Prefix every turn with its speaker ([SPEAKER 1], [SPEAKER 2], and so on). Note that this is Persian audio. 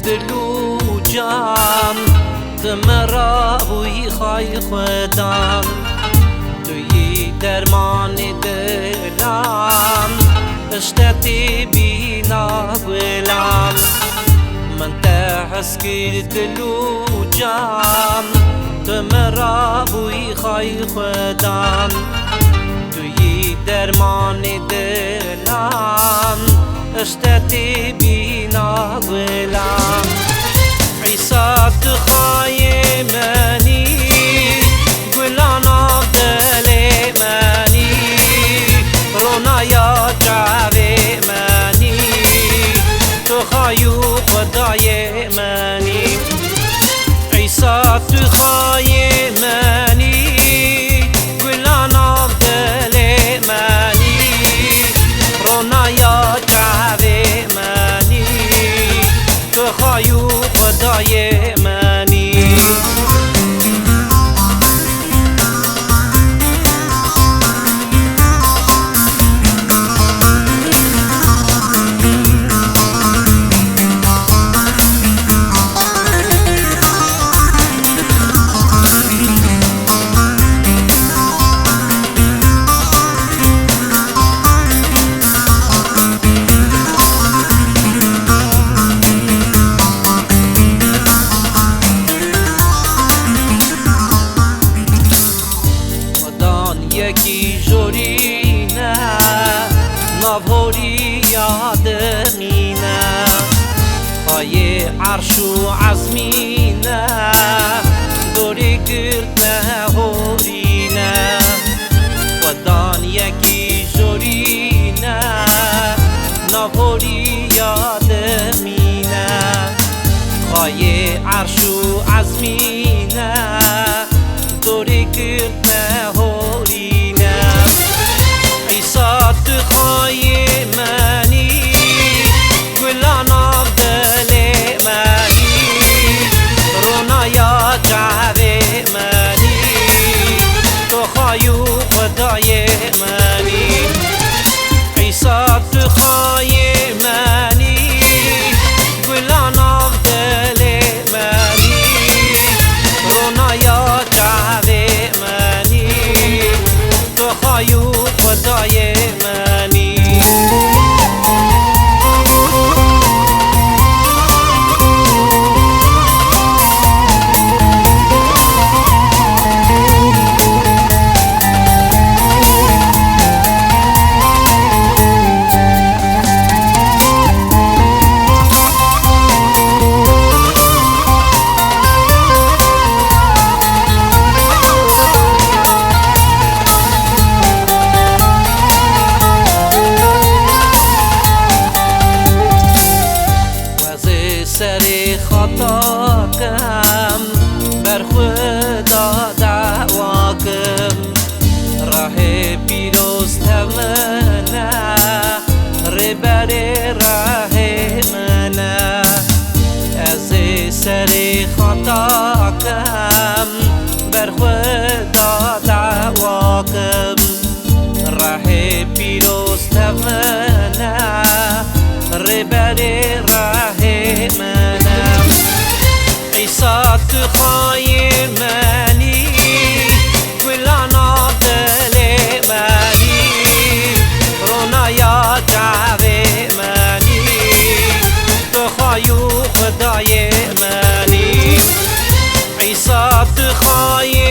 [SPEAKER 1] دلو جان دمرا بوی خای خودم توی درمان دلم اشتتی بینا بلم من تحس کرد دلو جان دمرا بوی خای خودم توی درمان دلم اشتتی بینا بلم عیسی تخای منی گلانا دل منی رونایا جعر منی تخایو خدای منی عیسی تخای منی گلانا دل منی رونایا خایو خدای منی یکی جورینه نابوری یادمینه پای عرش و عزمینه دوری گرد هورینه ودان یکی جورینه نابوری یادمینه پای عرش و عزمینه دوری گرد هورینه عیسی تخای منی گلانا دل منی رونایا جعر منی تخایو خدای منی عیسی تخای منی گلانا دل منی رونایا جعر منی تخایو خدای منی سر خطا کم بر خدا دعوا کم راه پیروز تمنه ربر راه منه از سر خطا کم بر خدا دعوا کم راه پیروز تمنه ربر راه منم عیسی تخای منی گلانا دل منی رونایا دعوی منی تخایو خدای منی عیسی تخای